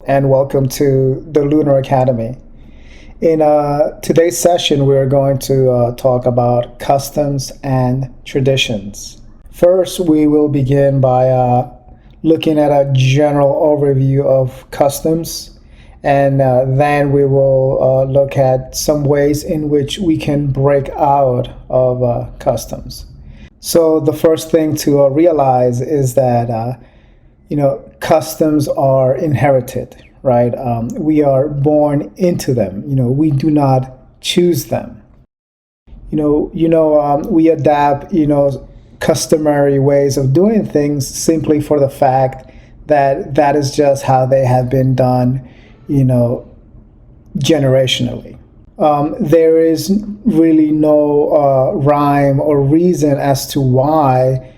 and welcome to the Lunar Academy. In today's session, we're going to talk about customs and traditions. First, we will begin by looking at a general overview of customs, and then we will look at some ways in which we can break out of customs. So, the first thing to realize is that customs are inherited, right? We are born into them. We do not choose them. We adapt, customary ways of doing things simply for the fact that that is just how they have been done, generationally. There is really no rhyme or reason as to why,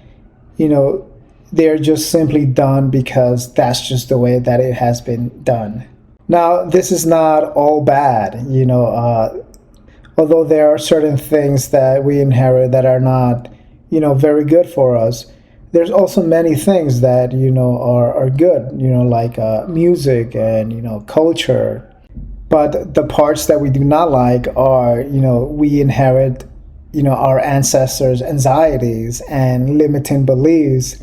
they're just simply done because that's just the way that it has been done. Now, this is not all bad, although there are certain things that we inherit that are not, very good for us. There's also many things that, are good, like music and, culture. But the parts that we do not like are, we inherit, our ancestors' anxieties and limiting beliefs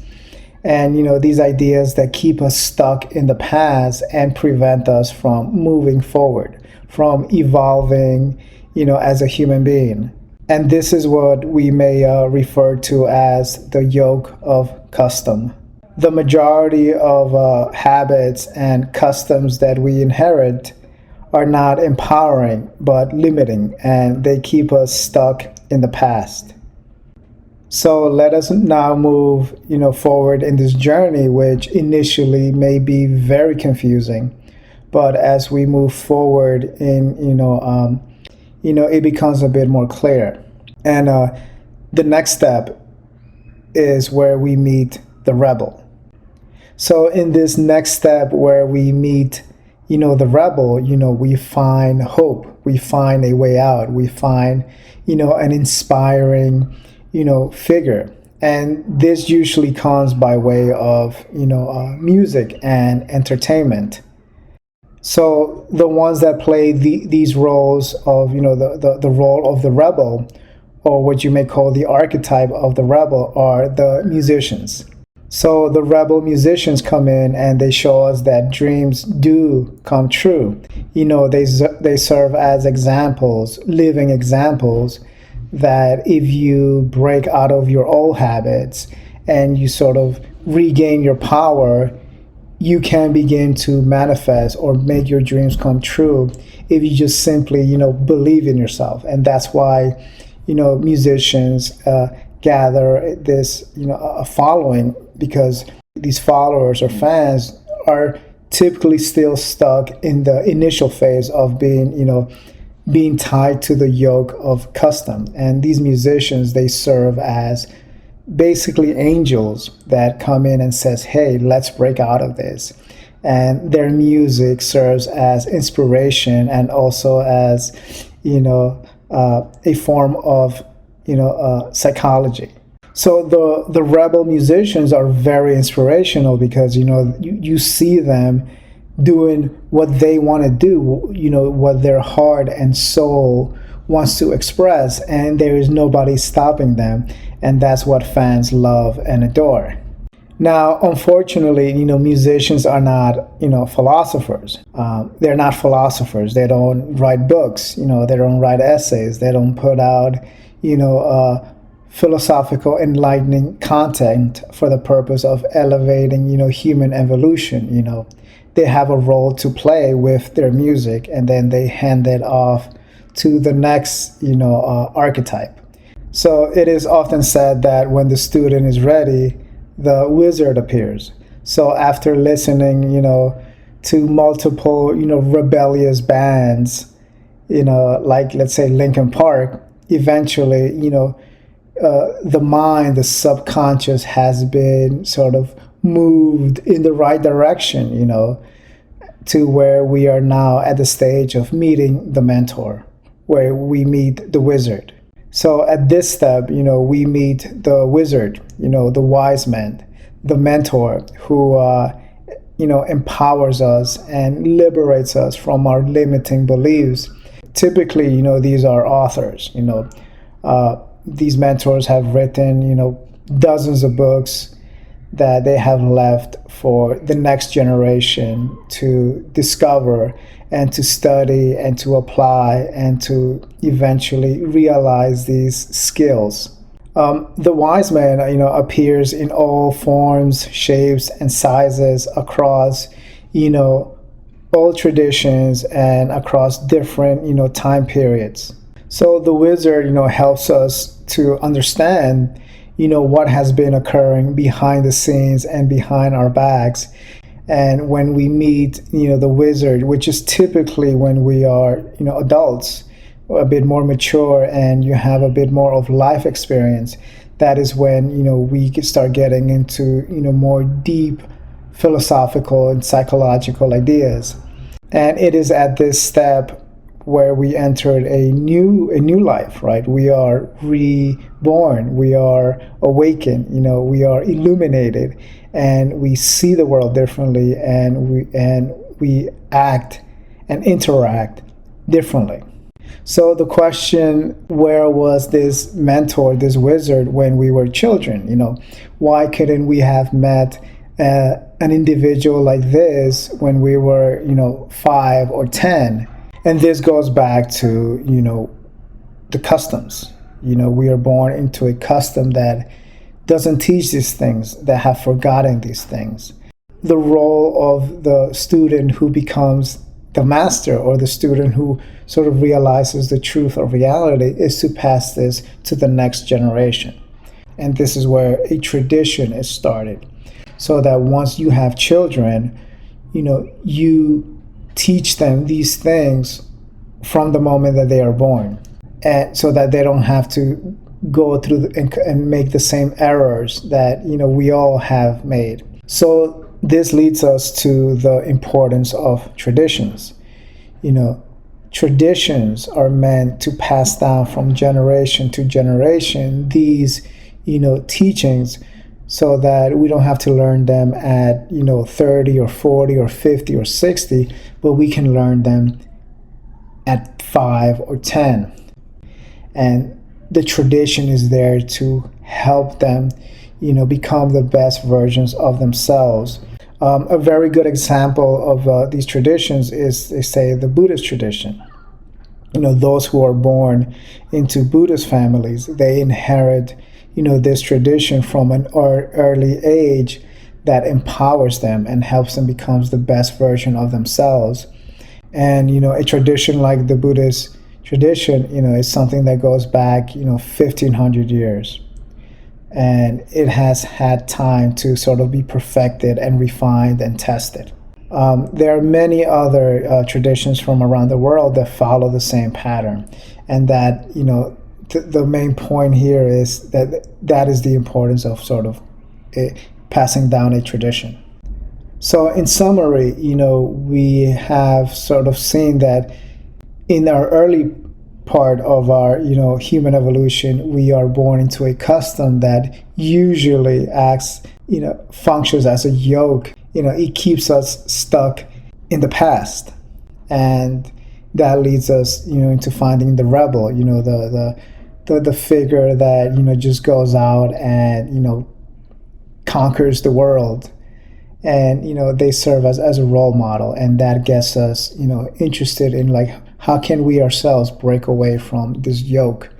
and these ideas that keep us stuck in the past and prevent us from moving forward, from evolving as a human being. And this is what we may refer to as the yoke of custom. The majority of habits and customs that we inherit are not empowering but limiting, and they keep us stuck in the past. So let us now move, forward in this journey, which initially may be very confusing, but as we move forward it becomes a bit more clear. And the next step is where we meet the rebel. So in this next step where we meet, the rebel, we find hope, we find a way out, we find, an inspiring figure. And this usually comes by way of, music and entertainment. So the ones that play these roles of, the role of the rebel, or what you may call the archetype of the rebel, are the musicians. So the rebel musicians come in and they show us that dreams do come true. They serve as examples, living examples, that if you break out of your old habits and you sort of regain your power, you can begin to manifest or make your dreams come true if you just simply, believe in yourself. And that's why, musicians gather this, a following, because these followers or fans are typically still stuck in the initial phase of being tied to the yoke of custom. And these musicians, they serve as basically angels that come in and says, hey, let's break out of this. And their music serves as inspiration and also as, a form of, psychology. So the rebel musicians are very inspirational because, you see them doing what they want to do, what their heart and soul wants to express, and there is nobody stopping them. And that's what fans love and adore. Now, unfortunately, musicians are not, philosophers. They're not philosophers. They don't write books. They don't write essays. They don't put out, philosophical, enlightening content for the purpose of elevating, human evolution. They have a role to play with their music, and then they hand it off to the next, archetype. So it is often said that when the student is ready, the wizard appears. So after listening, to multiple, rebellious bands, like let's say Linkin Park, eventually, the mind, the subconscious has been sort of moved in the right direction, to where we are now at the stage of meeting the mentor, where we meet the wizard. So at this step, we meet the wizard, the wise man, the mentor who empowers us and liberates us from our limiting beliefs. Typically, these are authors. These mentors have written, dozens of books that they have left for the next generation to discover and to study and to apply and to eventually realize these skills. The wise man, appears in all forms, shapes, and sizes across, all traditions and across different, time periods. So the wizard, helps us to understand, what has been occurring behind the scenes and behind our backs. And when we meet, the wizard, which is typically when we are, adults, a bit more mature and you have a bit more of life experience, that is when we can start getting into more deep philosophical and psychological ideas. And it is at this step where we entered a new life, right? We are reborn, we are awakened, we are illuminated, and we see the world differently, and we act and interact differently. So the question, where was this mentor, this wizard, when we were children? Why couldn't we have met an individual like this when we were, 5 or 10? And this goes back to, the customs. We are born into a custom that doesn't teach these things, that have forgotten these things. The role of the student who becomes the master, or the student who sort of realizes the truth of reality, is to pass this to the next generation. And this is where a tradition is started. So that once you have children, you teach them these things from the moment that they are born, and so that they don't have to go through and make the same errors that we all have made. So this leads us to the importance of traditions. Traditions are meant to pass down from generation to generation these, teachings, so that we don't have to learn them at, 30 or 40 or 50 or 60, but we can learn them at 5 or 10. And the tradition is there to help them, become the best versions of themselves. A very good example of these traditions is, they say, the Buddhist tradition. Those who are born into Buddhist families, they inherit, this tradition from an early age that empowers them and helps them become the best version of themselves. And, a tradition like the Buddhist tradition, is something that goes back, 1,500 years. And it has had time to sort of be perfected and refined and tested. There are many other traditions from around the world that follow the same pattern. And that, the main point here is that is the importance of sort of passing down a tradition. So in summary, we have sort of seen that in our early part of our, human evolution, we are born into a custom that usually acts, functions as a yoke. It keeps us stuck in the past. And that leads us, into finding the rebel, the figure that, just goes out and, conquers the world. And, they serve as a role model. And that gets us, interested in, like, how can we ourselves break away from this yoke,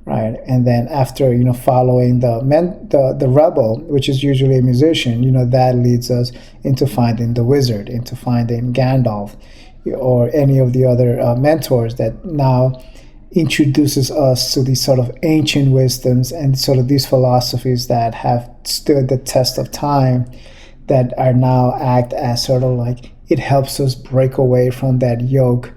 right? And then after, following the rebel, which is usually a musician, that leads us into finding the wizard, into finding Gandalf, or any of the other mentors that now introduces us to these sort of ancient wisdoms and sort of these philosophies that have stood the test of time, that are now act as sort of like, it helps us break away from that yoke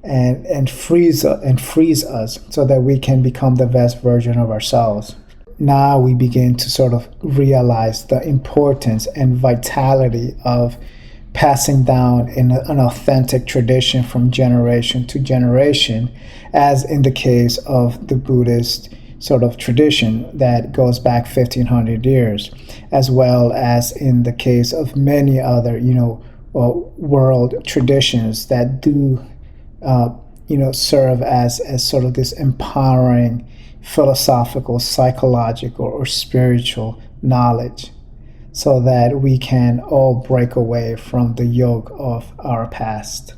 and frees us so that we can become the best version of ourselves. Now we begin to sort of realize the importance and vitality of passing down in an authentic tradition from generation to generation, as in the case of the Buddhist sort of tradition that goes back 1500 years, as well as in the case of many other, world traditions that do, serve as sort of this empowering philosophical, psychological, or spiritual knowledge, so that we can all break away from the yoke of our past.